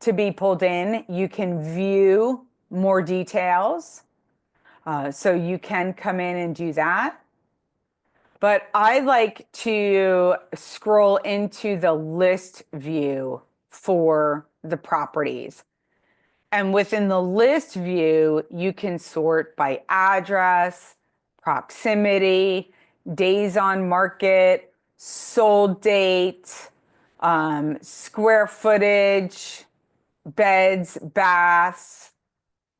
A: to be pulled in. You can view more details. So you can come in and do that. But I like to scroll into the list view for the properties. And within the list view, you can sort by address, proximity, days on market, sold date, square footage, beds, baths.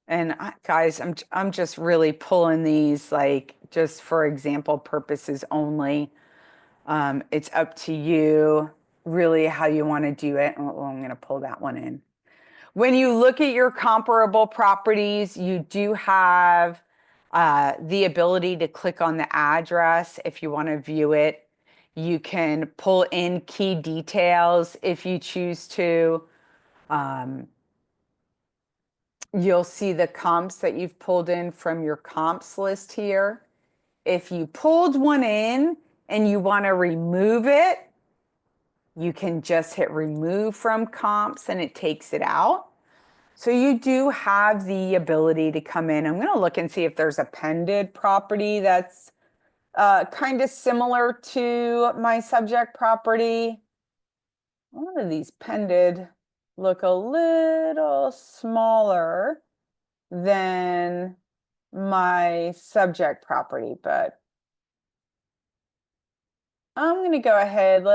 A: And guys, I'm just really pulling these like just for example purposes only. It's up to you really how you want to do it. Oh, I'm going to pull that one in. When you look at your comparable properties, you do have the ability to click on the address if you want to view it. You can pull in key details if you choose to. You'll see the comps that you've pulled in from your comps list here. If you pulled one in and you want to remove it, you can just hit remove from comps and it takes it out. So you do have the ability to come in. I'm going to look and see if there's a pended property that's kind of similar to my subject property. A lot of these pended look a little smaller than my subject property, but I'm going to go ahead.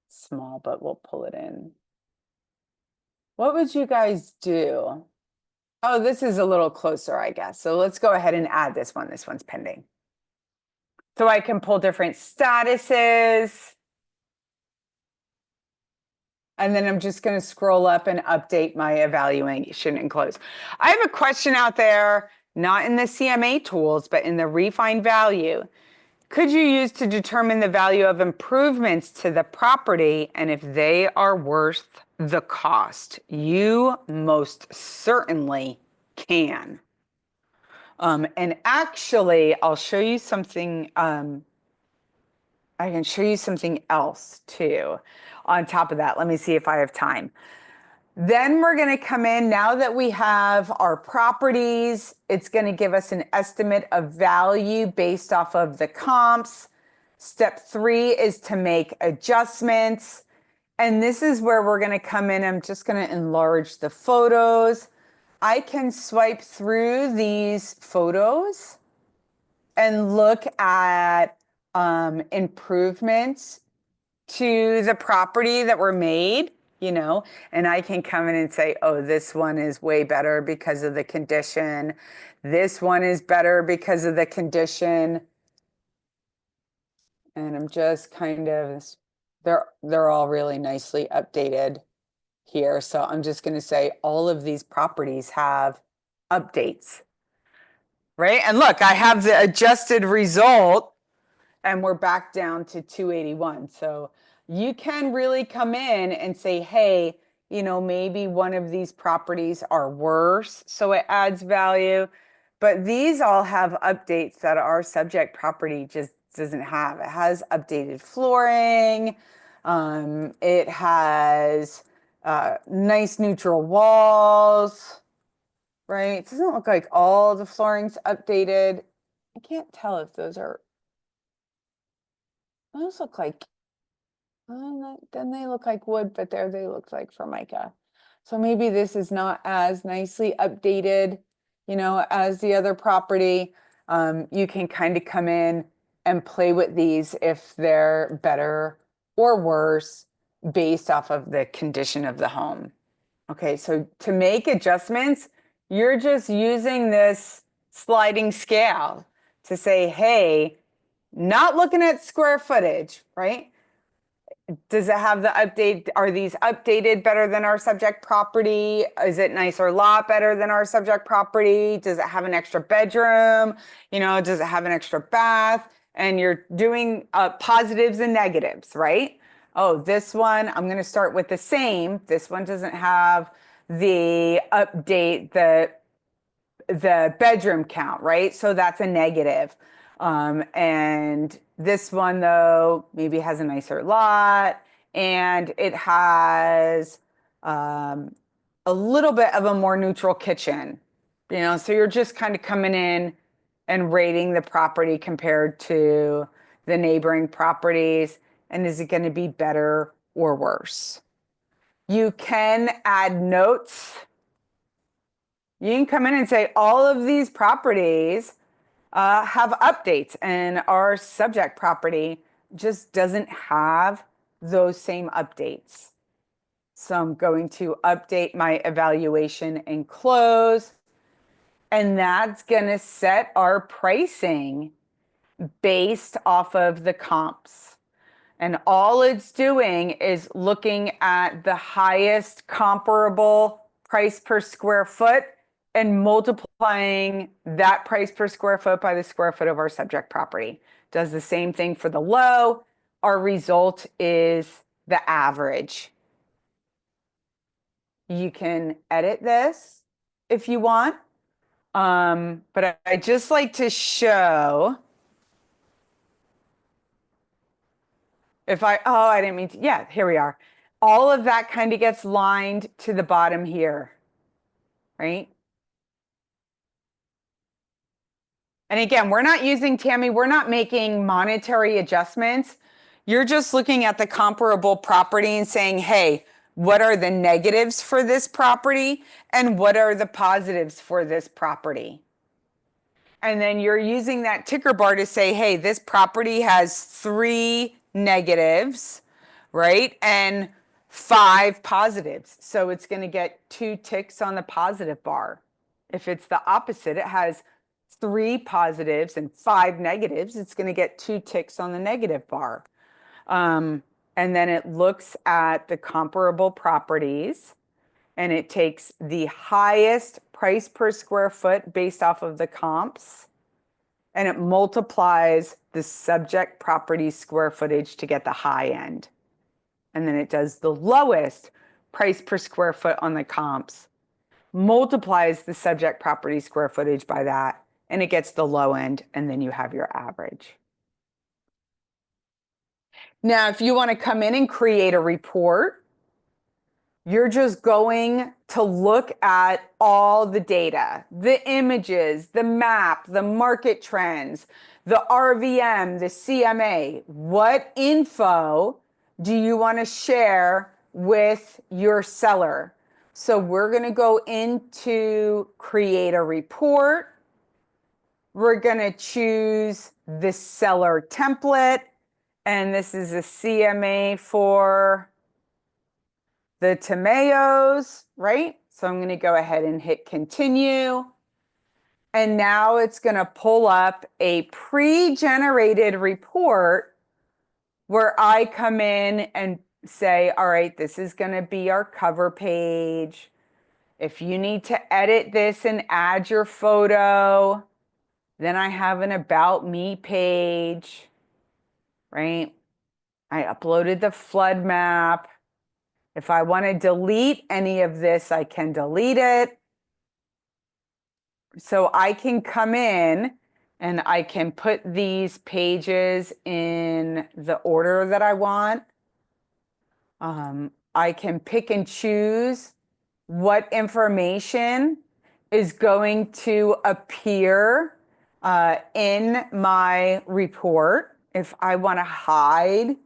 A: Small, but we'll pull it in. What would you guys do? Oh, this is a little closer, I guess. So let's go ahead and add this one. This one's pending. So I can pull different statuses. And then I'm just going to scroll up and update my evaluation and close. I have a question out there, not in the CMA tools, but in the refine value. Could you use to determine the value of improvements to the property and if they are worth the cost? You most certainly can. And actually, I'll show you something. I can show you something else too. On top of that, let me see if I have time. Then we're going to come in, now that we have our properties, it's going to give us an estimate of value based off of the comps. Step 3 is to make adjustments. And this is where we're going to come in. I'm just going to enlarge the photos. I can swipe through these photos and look at improvements to the property that were made, and I can come in and say, oh, this one is way better because of the condition. This one is better because of the condition. And I'm just kind of, they're all really nicely updated here. So I'm just going to say all of these properties have updates, right? And look, I have the adjusted result and we're back down to 281. So you can really come in and say, hey, maybe one of these properties are worse, so it adds value. But these all have updates that our subject property just doesn't have. It has updated flooring. It has nice neutral walls, right? It doesn't look like all the flooring's updated. I can't tell if those look like, then they look like wood, but there they look like Formica. So maybe this is not as nicely updated, as the other property. You can kind of come in and play with these if they're better or worse based off of the condition of the home. Okay, so to make adjustments, you're just using this sliding scale to say, hey, not looking at square footage, right? Does it have the update? Are these updated better than our subject property? Is it nice or lot better than our subject property? Does it have an extra bedroom? Does it have an extra bath? And you're doing positives and negatives, right? Oh, this one, I'm going to start with the same. This one doesn't have the update, the bedroom count, right? So that's a negative. And this one, though, maybe has a nicer lot and it has a little bit of a more neutral kitchen, so you're just kind of coming in and rating the property compared to the neighboring properties. And is it going to be better or worse? You can add notes. You can come in and say, all of these properties have updates, and our subject property just doesn't have those same updates. So I'm going to update my evaluation and close, and that's going to set our pricing based off of the comps. And all it's doing is looking at the highest comparable price per square foot and multiplying that price per square foot by the square foot of our subject property. Does the same thing for the low. Our result is the average. You can edit this if you want, but I just like to show. I didn't mean to, yeah, here we are. All of that kind of gets lined to the bottom here, right? And again, we're not using, Tammy, we're not making monetary adjustments. You're just looking at the comparable property and saying, hey, what are the negatives for this property and what are the positives for this property? And then you're using that ticker bar to say, hey, this property has 3 negatives, right? And 5 positives. So it's going to get 2 ticks on the positive bar. If it's the opposite, it has 3 positives and 5 negatives, it's going to get 2 ticks on the negative bar. And then it looks at the comparable properties and it takes the highest price per square foot based off of the comps and it multiplies the subject property square footage to get the high end. And then it does the lowest price per square foot on the comps, multiplies the subject property square footage by that, and it gets the low end, and then you have your average. Now, if you want to come in and create a report, you're just going to look at all the data, the images, the map, the market trends, the RVM, the CMA. What info do you want to share with your seller? So we're going to go into create a report. We're going to choose the seller template. And this is a CMA for the tomatoes, right? So I'm going to go ahead and hit continue. And now it's going to pull up a pre-generated report where I come in and say, all right, this is going to be our cover page. If you need to edit this and add your photo, then I have an about me page, right? I uploaded the flood map. If I want to delete any of this, I can delete it. So I can come in and I can put these pages in the order that I want. I can pick and choose what information is going to appear in my report. If I want to hide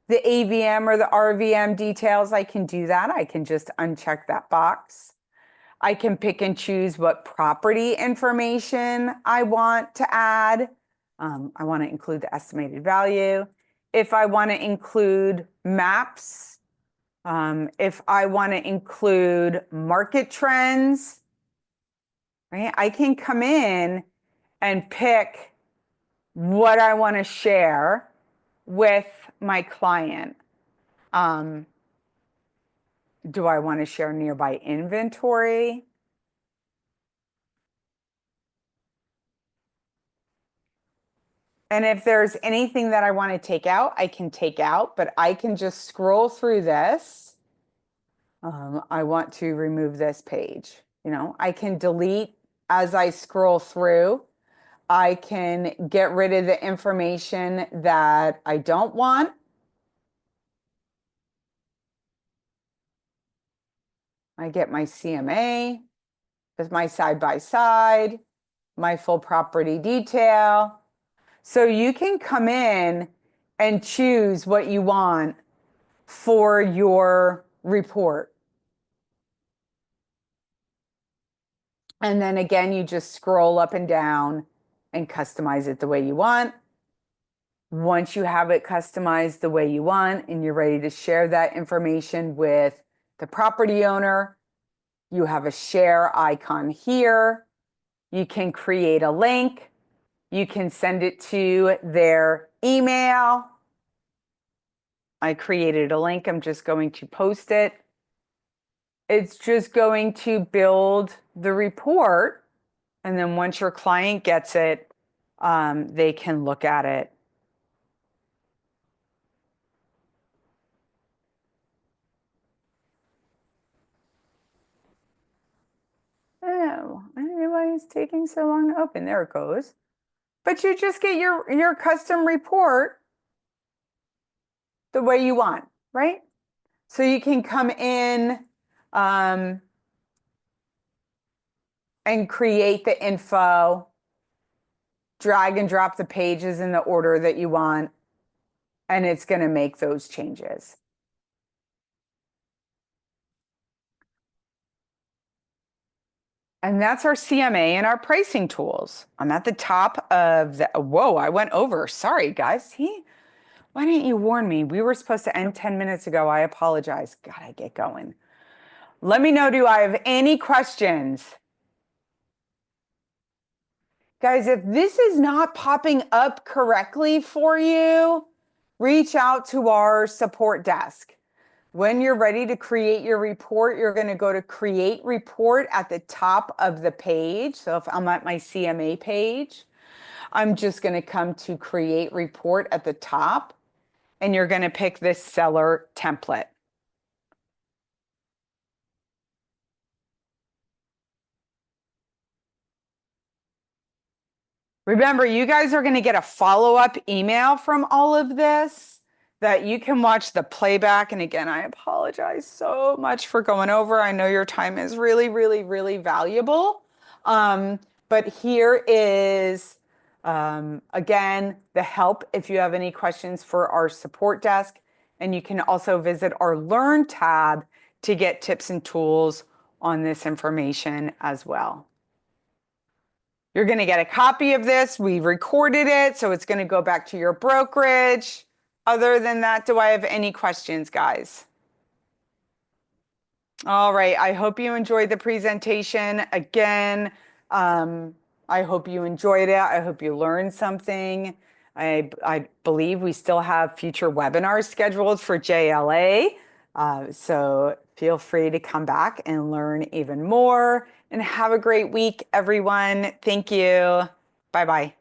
A: the AVM or the RVM details, I can do that. I can just uncheck that box. I can pick and choose what property information I want to add. I want to include the estimated value. If I want to include maps, if I want to include market trends, right? I can come in and pick what I want to share with my client. Do I want to share nearby inventory? And if there's anything that I want to take out, I can take out, but I can just scroll through this. I want to remove this page. I can delete as I scroll through. I can get rid of the information that I don't want. I get my CMA with my side-by-side, my full property detail. So you can come in and choose what you want for your report. And then again, you just scroll up and down and customize it the way you want. Once you have it customized the way you want and you're ready to share that information with the property owner, you have a share icon here. You can create a link. You can send it to their email. I created a link. I'm just going to post it. It's just going to build the report. And then once your client gets it, they can look at it. Oh, I don't know why it's taking so long to open. There it goes. But you just get your custom report the way you want, right? So you can come in and create the info, drag and drop the pages in the order that you want, and it's going to make those changes. And that's our CMA and our pricing tools. I'm at the top of the, whoa, I went over. Sorry, guys. Why didn't you warn me? We were supposed to end 10 minutes ago. I apologize. Gotta get going. Let me know, do I have any questions? Guys, if this is not popping up correctly for you, reach out to our support desk. When you're ready to create your report, you're going to go to create report at the top of the page. So if I'm at my CMA page, I'm just going to come to create report at the top, and you're going to pick this seller template. Remember, you guys are going to get a follow-up email from all of this that you can watch the playback. And again, I apologize so much for going over. I know your time is really, really, really valuable. But here is, again, the help if you have any questions for our support desk. And you can also visit our Learn tab to get tips and tools on this information as well. You're going to get a copy of this. We recorded it, so it's going to go back to your brokerage. Other than that, do I have any questions, guys? All right. I hope you enjoyed the presentation. Again, I hope you enjoyed it. I hope you learned something. I believe we still have future webinars scheduled for JLA. So feel free to come back and learn even more. And have a great week, everyone. Thank you. Bye-bye.